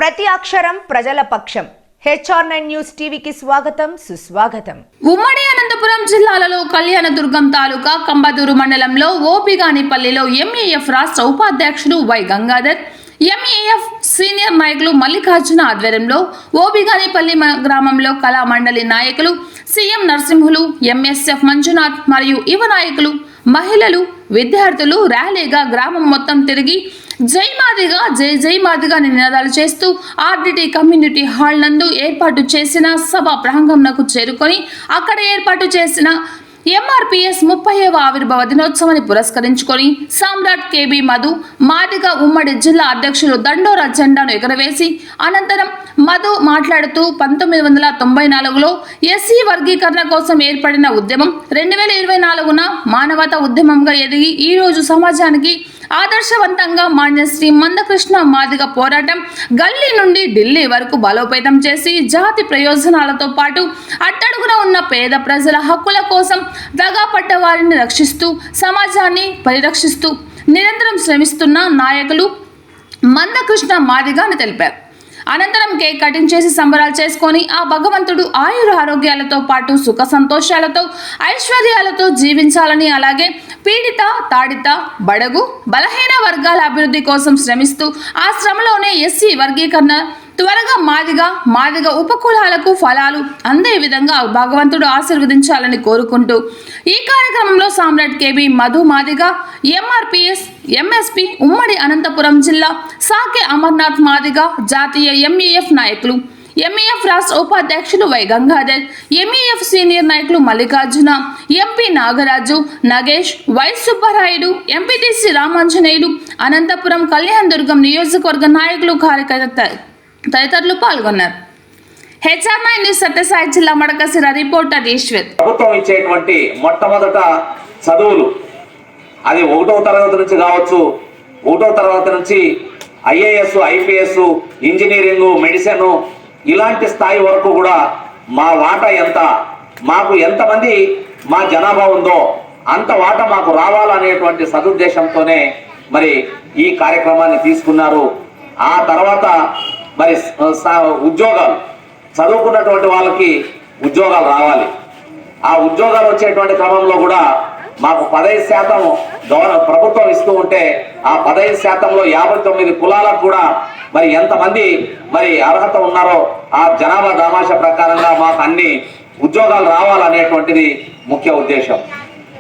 ప్రతి అక్షరం ప్రజల పక్షం. HR9 న్యూస్ టీవీకి స్వాగతం, సుస్వాగతం. ఉమ్మడి అనంతపురం జిల్లాలో కళ్యాణదుర్గం తాలూకా కంబదూరు మండలంలో ఓపిగానిపల్లిలో MAF రాష్ట్ర ఉపాధ్యక్షుడు వై గంగాధర్, MAF సీనియర్ నాయకులు మల్లికార్జున ఆధ్వర్యంలో ఓపిగానిపల్లి గ్రామంలో కళా మండలి నాయకులు CM నరసింహులు, MSF మంజునాథ్ మరియు యువ నాయకులు, మహిళలు, విద్యార్థులు ర్యాలీగా గ్రామం మొత్తం తిరిగి జై మాదిగా జై జై మాదిగా నినాదాలు చేస్తూ RDT కమ్యూనిటీ హాల్ నందు ఏర్పాటు చేసిన సభ ప్రాంగణంకు చేరుకొని అక్కడ ఏర్పాటు చేసిన MRPS 30వ ఆవిర్భావ దినోత్సవాన్ని పురస్కరించుకొని సామ్రాట్ KB మధు మాదిగ ఉమ్మడి జిల్లా అధ్యక్షులు దండోరా జెండాను ఎగరవేసి అనంతరం మధు మాట్లాడుతూ 1994లో SC వర్గీకరణ కోసం ఏర్పడిన ఉద్యమం 2024న మానవతా ఉద్యమంగా ఎదిగి ఈ రోజు సమాజానికి ఆదర్శవంతంగా మాన్య శ్రీ మందకృష్ణ మాదిగ పోరాటం గల్లీ నుండి ఢిల్లీ వరకు బలోపేతం చేసి జాతి ప్రయోజనాలతో పాటు అట్టడుగున ఉన్న పేద ప్రజల హక్కుల కోసం దగా పడ్డ వారిని రక్షిస్తూ సమాజాన్ని పరిరక్షిస్తూ నిరంతరం శ్రమిస్తున్న నాయకులు మందకృష్ణ మాదిగ అని తెలిపారు. అనంతరం కేక్ కటింగ్ చేసి సంబరాలు చేసుకొని ఆ భగవంతుడు ఆయుర ఆరోగ్యాలతో పాటు సుఖ సంతోషాలతో ఐశ్వర్యాలతో జీవించాలని, అలాగే పీడిత, తాడిత, బడగు, బలహీన వర్గాల అభివృద్ధి కోసం శ్రమిస్తూ ఆ శ్రమలోనే SC వర్గీకరణ త్వరగా మాదిగ ఉపకులాలకు ఫలాలు అందే విధంగా భగవంతుడు ఆశీర్వదించాలని కోరుకుంటూ ఈ కార్యక్రమంలో సామ్రాట్ KB Madhu Madiga, MRPS, MSP ఉమ్మడి అనంతపురం జిల్లా సాకే అమర్నాథ్ మాదిగ, జాతీయ MAF నాయకులు, MAF రాష్ట్ర ఉపాధ్యక్షులు వై గంగాధర్, MAF సీనియర్ నాయకులు Mallikarjuna, MP Nagaraju, Nagesh, Y Subbarayudu, MPTC Ramanjaneyulu, Anantapuram Kalyanadurgam నియోజకవర్గ నాయకులు, కార్యకర్తలు తదితరులు పాల్గొన్నారు. HR9 న్యూస్ సత్యసాయి జిల్లా మడకసిర రిపోర్టర్ ఈశ్వర్. ప్రభుత్వం ఇచ్చేటువంటి మొట్టమొదట చదువులు అది 1వ తరగతి నుంచి కావచ్చు, 1వ తరగతి నుంచి IAS, IPS, ఇంజనీరింగ్, మెడిసిన్ ఇలాంటి స్థాయి వరకు కూడా మా వాటా ఎంత, మాకు ఎంతమంది మా జనాభా ఉందో అంత వాటా మాకు రావాలనేటువంటి సదుద్దేశంతోనే మరి ఈ కార్యక్రమాన్ని తీసుకున్నారు. ఆ తర్వాత మరి ఉద్యోగాలు, చదువుకున్నటువంటి వాళ్ళకి ఉద్యోగాలు రావాలి. ఆ ఉద్యోగాలు వచ్చేటువంటి క్రమంలో కూడా మాకు 15% ప్రభుత్వం ఇస్తూ ఉంటే ఆ 15%లో 59 కులాలకు కూడా మరి ఎంతమంది మరి అర్హత ఉన్నారో ఆ జనాభా దామాష ప్రకారంగా మాకు అన్ని ఉద్యోగాలు రావాలనేటువంటిది ముఖ్య ఉద్దేశం.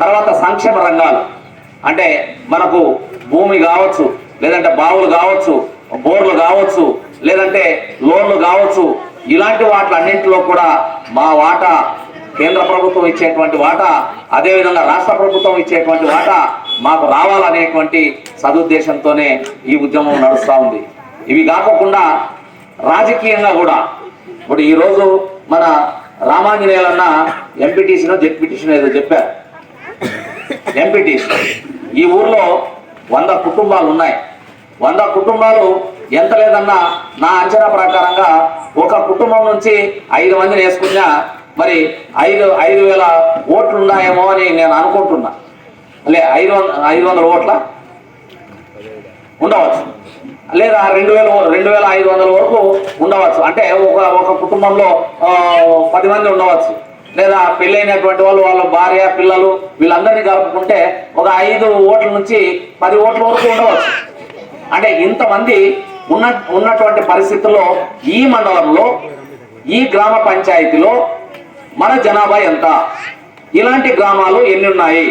తర్వాత సంక్షేమ రంగాలు అంటే మనకు భూమి కావచ్చు, లేదంటే బావులు కావచ్చు, బోర్లు కావచ్చు, లేదంటే లోన్లు కావచ్చు, ఇలాంటి వాటిలన్నింటిలో కూడా మా వాటా, కేంద్ర ప్రభుత్వం ఇచ్చేటువంటి వాటా, అదేవిధంగా రాష్ట్ర ప్రభుత్వం ఇచ్చేటువంటి వాటా మాకు రావాలనేటువంటి సదుద్దేశంతోనే ఈ ఉద్యమం నడుస్తూ ఉంది. ఇవి కాకుండా రాజకీయంగా కూడా ఇప్పుడు ఈరోజు మన రామాంజనేయులన్న ఎంపీటీసీనో జెడ్పీటీసీనో ఏదో చెప్పారు. ఎంపీటీసీ ఈ ఊర్లో 100 కుటుంబాలు ఉన్నాయి. 100 కుటుంబాలు ఎంత లేదన్నా నా అంచనా ప్రకారంగా ఒక కుటుంబం నుంచి 5 మందిని వేసుకున్నా మరి 5,000 ఓట్లు ఉన్నాయేమో అని నేను అనుకుంటున్నా. 500 ఓట్ల ఉండవచ్చు, లేదా 2,500 వరకు ఉండవచ్చు. అంటే ఒక కుటుంబంలో 10 మంది ఉండవచ్చు, లేదా పెళ్ళైనటువంటి వాళ్ళు, వాళ్ళ భార్య, పిల్లలు వీళ్ళందరినీ కలుపుకుంటే ఒక 5 ఓట్ల నుంచి 10 ఓట్ల వరకు ఉండవచ్చు. అంటే ఇంతమంది ఉన్నటువంటి పరిస్థితుల్లో ఈ మండలంలో, ఈ గ్రామ పంచాయతీలో మన జనాభా ఎంత, ఇలాంటి గ్రామాలు ఎన్ని ఉన్నాయి?